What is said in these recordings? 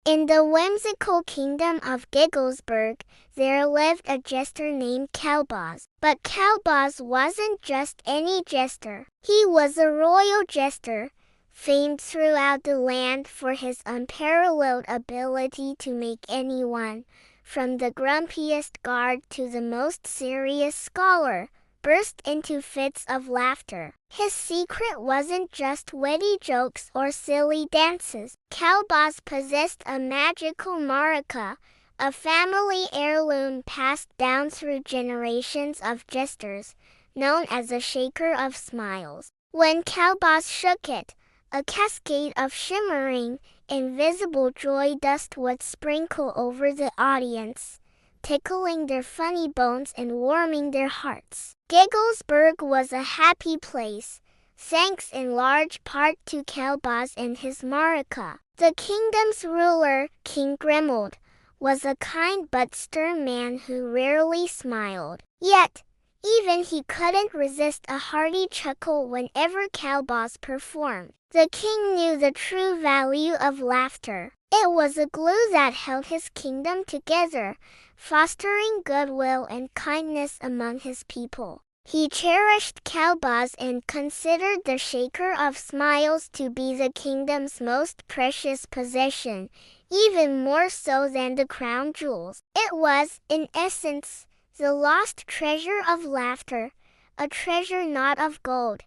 In the whimsical kingdom of Gigglesburg, there lived a jester named Qalbaz. But Qalbaz wasn't just any jester. He was a royal jester, famed throughout the land for his unparalleled ability to make anyone, from the grumpiest guard to the most serious scholar, burst into fits of laughter. His secret wasn't just witty jokes or silly dances. Qalbaz possessed a magical maraca, a family heirloom passed down through generations of jesters, known as a shaker of smiles. When Qalbaz shook it, a cascade of shimmering, invisible joy dust would sprinkle over the audience, tickling their funny bones and warming their hearts. Gigglesburg was a happy place, thanks in large part to Qalbaz and his maraca. The kingdom's ruler, King Grimold, was a kind but stern man who rarely smiled. Yet, even he couldn't resist a hearty chuckle whenever Qalbaz performed. The king knew the true value of laughter. It was a glue that held his kingdom together, fostering goodwill and kindness among his people. He cherished Qalbaz and considered the shaker of smiles to be the kingdom's most precious possession, even more so than the crown jewels. It was, in essence, the lost treasure of laughter, a treasure not of gold,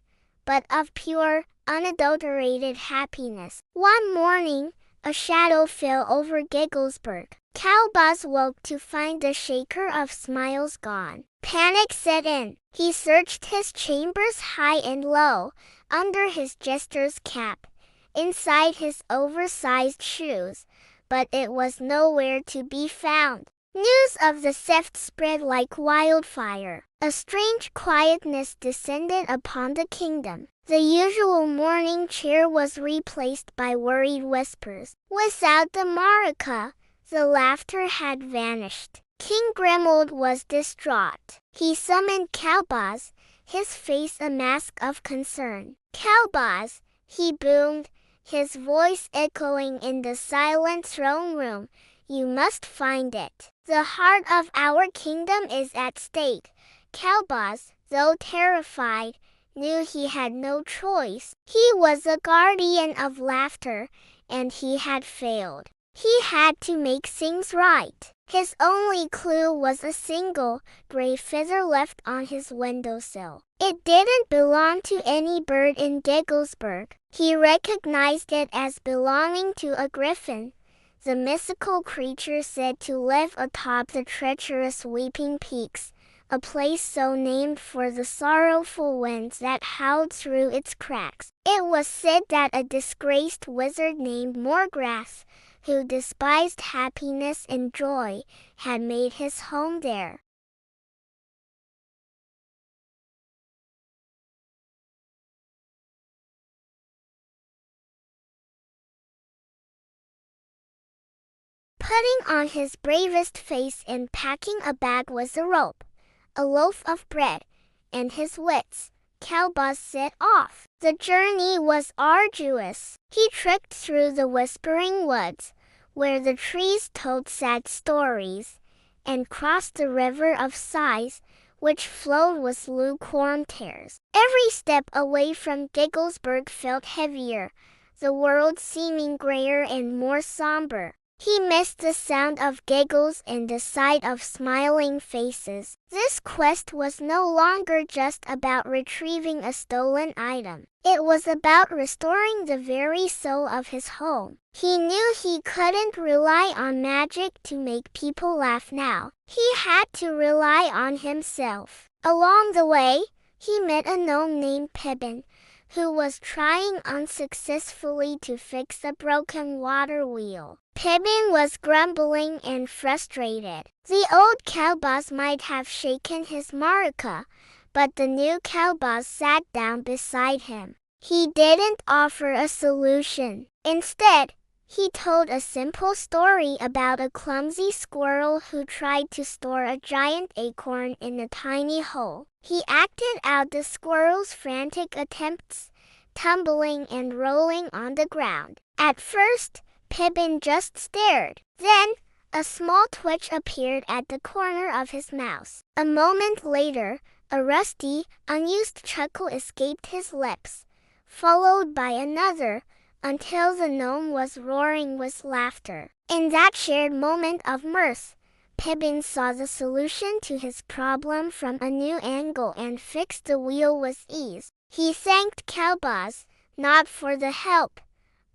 but of pure, unadulterated happiness. One morning, a shadow fell over Gigglesburg. Qalbaz woke to find the shaker of smiles gone. Panic set in. He searched his chambers high and low, under his jester's cap, inside his oversized shoes, but it was nowhere to be found. News of the theft spread like wildfire. A strange quietness descended upon the kingdom. The usual morning cheer was replaced by worried whispers. Without the maraca, the laughter had vanished. King Grimold was distraught. He summoned Qalbaz, his face a mask of concern. "Qalbaz," he boomed, his voice echoing in the silent throne room, "you must find it. The heart of our kingdom is at stake." Qalbaz, though terrified, knew he had no choice. He was a guardian of laughter, and he had failed. He had to make things right. His only clue was a single, gray feather left on his windowsill. It didn't belong to any bird in Gigglesburg. He recognized it as belonging to a griffin, the mythical creature said to live atop the treacherous Weeping Peaks, a place so named for the sorrowful winds that howled through its cracks. It was said that a disgraced wizard named Morgrass, who despised happiness and joy, had made his home there. Putting on his bravest face and packing a bag was a rope, a loaf of bread, and his wits, Qalbaz set off. The journey was arduous. He trekked through the whispering woods, where the trees told sad stories, and crossed the river of sighs, which flowed with lukewarm tears. Every step away from Gigglesburg felt heavier, the world seeming grayer and more somber. He missed the sound of giggles and the sight of smiling faces. This quest was no longer just about retrieving a stolen item. It was about restoring the very soul of his home. He knew he couldn't rely on magic to make people laugh now. He had to rely on himself. Along the way, he met a gnome named Pippin, who was trying unsuccessfully to fix a broken water wheel. Pippin was grumbling and frustrated. The old Qalbaz might have shaken his maraca, but the new Qalbaz sat down beside him. He didn't offer a solution. Instead, he told a simple story about a clumsy squirrel who tried to store a giant acorn in a tiny hole. He acted out the squirrel's frantic attempts, tumbling and rolling on the ground. At first, Pippin just stared. Then, a small twitch appeared at the corner of his mouth. A moment later, a rusty, unused chuckle escaped his lips, followed by another, until the gnome was roaring with laughter. In that shared moment of mirth, Pippin saw the solution to his problem from a new angle and fixed the wheel with ease. He thanked Qalbaz, not for the help,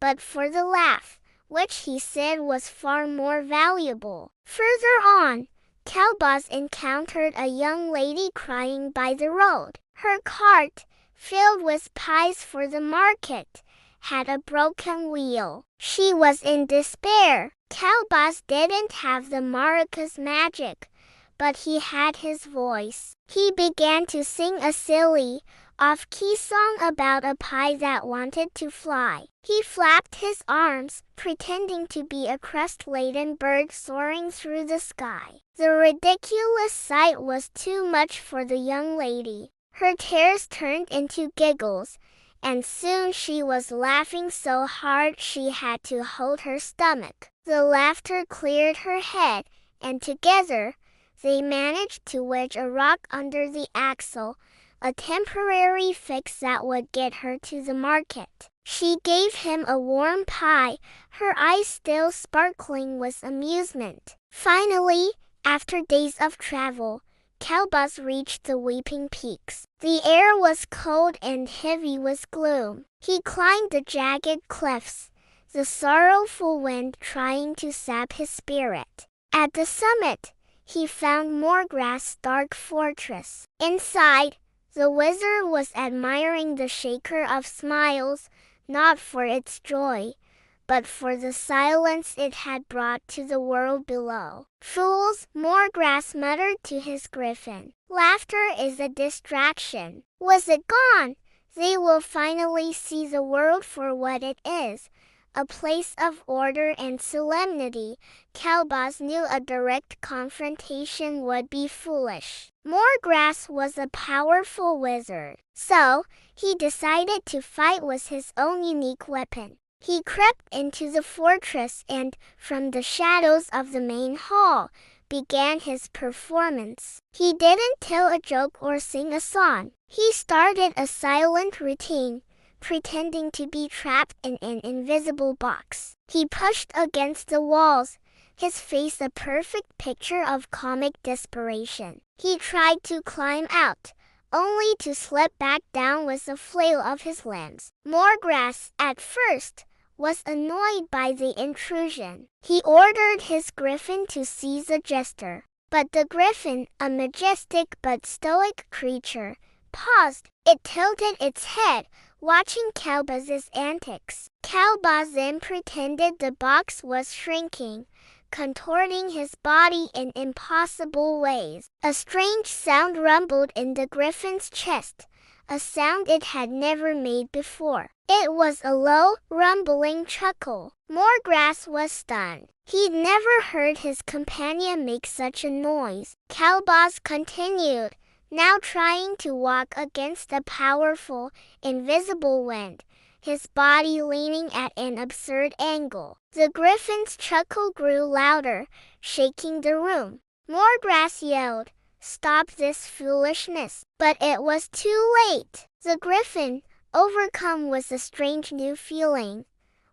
but for the laugh, which he said was far more valuable. Further on, Qalbaz encountered a young lady crying by the road. Her cart, filled with pies for the market, had a broken wheel. She was in despair. Qalbaz didn't have the Marika's magic, but he had his voice. He began to sing a silly, off-key song about a pie that wanted to fly. He flapped his arms, pretending to be a crust-laden bird soaring through the sky. The ridiculous sight was too much for the young lady. Her tears turned into giggles, and soon she was laughing so hard she had to hold her stomach. The laughter cleared her head, and together, they managed to wedge a rock under the axle, a temporary fix that would get her to the market. She gave him a warm pie, her eyes still sparkling with amusement. Finally, after days of travel, Qalbaz reached the Weeping Peaks. The air was cold and heavy with gloom. He climbed the jagged cliffs, the sorrowful wind trying to sap his spirit. At the summit, he found Morgrass' dark fortress. Inside, the wizard was admiring the Shaker of Smiles, not for its joy, but for the silence it had brought to the world below. "Fools," Morgrass muttered to his griffin. "Laughter is a distraction. Was it gone? They will finally see the world for what it is, a place of order and solemnity." Qalbaz knew a direct confrontation would be foolish. Morgrass was a powerful wizard, so he decided to fight with his own unique weapon. He crept into the fortress and, from the shadows of the main hall, began his performance. He didn't tell a joke or sing a song. He started a silent routine, pretending to be trapped in an invisible box. He pushed against the walls, his face a perfect picture of comic desperation. He tried to climb out, only to slip back down with a flail of his limbs. Morgrass, at first, was annoyed by the intrusion. He ordered his griffin to seize the jester. But the griffin, a majestic but stoic creature, paused. It tilted its head, watching Qalbaz's antics. Qalbaz then pretended the box was shrinking, contorting his body in impossible ways. A strange sound rumbled in the griffin's chest, a sound it had never made before. It was a low, rumbling chuckle. Morgrass was stunned. He'd never heard his companion make such a noise. Qalbaz continued, now trying to walk against a powerful, invisible wind, his body leaning at an absurd angle. The griffin's chuckle grew louder, shaking the room. Morgrass yelled, "Stop this foolishness!" But it was too late. The griffin, overcome with a strange new feeling,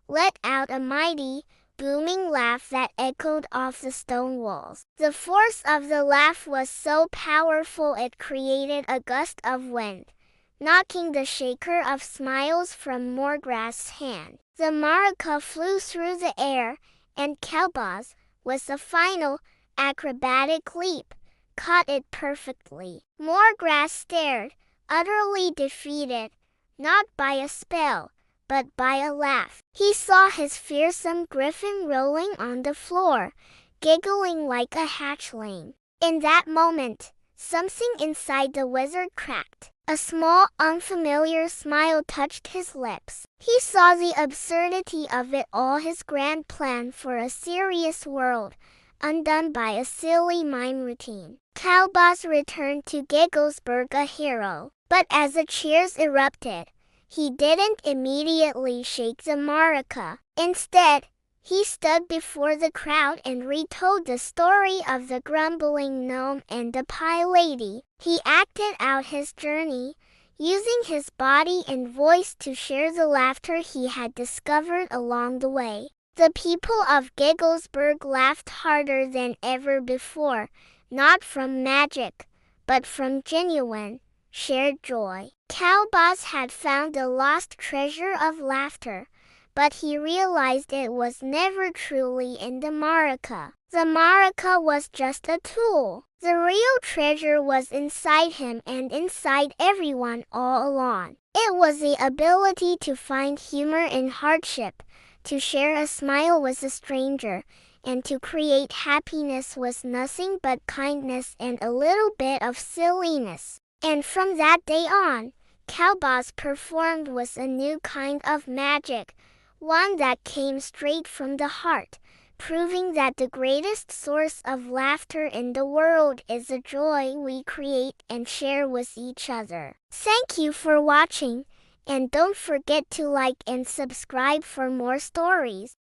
let out a mighty, booming laugh that echoed off the stone walls. The force of the laugh was so powerful it created a gust of wind, knocking the Shaker of Smiles from Morgrass' hand. The Marika flew through the air, and Qalbaz, with a final, acrobatic leap, caught it perfectly. Morgrass stared, utterly defeated, not by a spell, but by a laugh. He saw his fearsome griffin rolling on the floor, giggling like a hatchling. In that moment, something inside the wizard cracked. A small, unfamiliar smile touched his lips. He saw the absurdity of it all, his grand plan for a serious world, undone by a silly mime routine. Qalbaz returned to Gigglesburg a hero, but as the cheers erupted, he didn't immediately shake the Marika. Instead, He stood before the crowd and retold the story of the grumbling gnome and the pie lady. He acted out his journey, using his body and voice to share the laughter he had discovered along the way. The people of Gigglesburg laughed harder than ever before, not from magic, but from genuine, shared joy. Qalbaz had found a lost treasure of laughter, but he realized it was never truly in the maraca. The maraca was just a tool. The real treasure was inside him and inside everyone all along. It was the ability to find humor in hardship, to share a smile with a stranger, and to create happiness with nothing but kindness and a little bit of silliness. And from that day on, Qalbaz performed with a new kind of magic, one that came straight from the heart, proving that the greatest source of laughter in the world is the joy we create and share with each other. Thank you for watching, and don't forget to like and subscribe for more stories.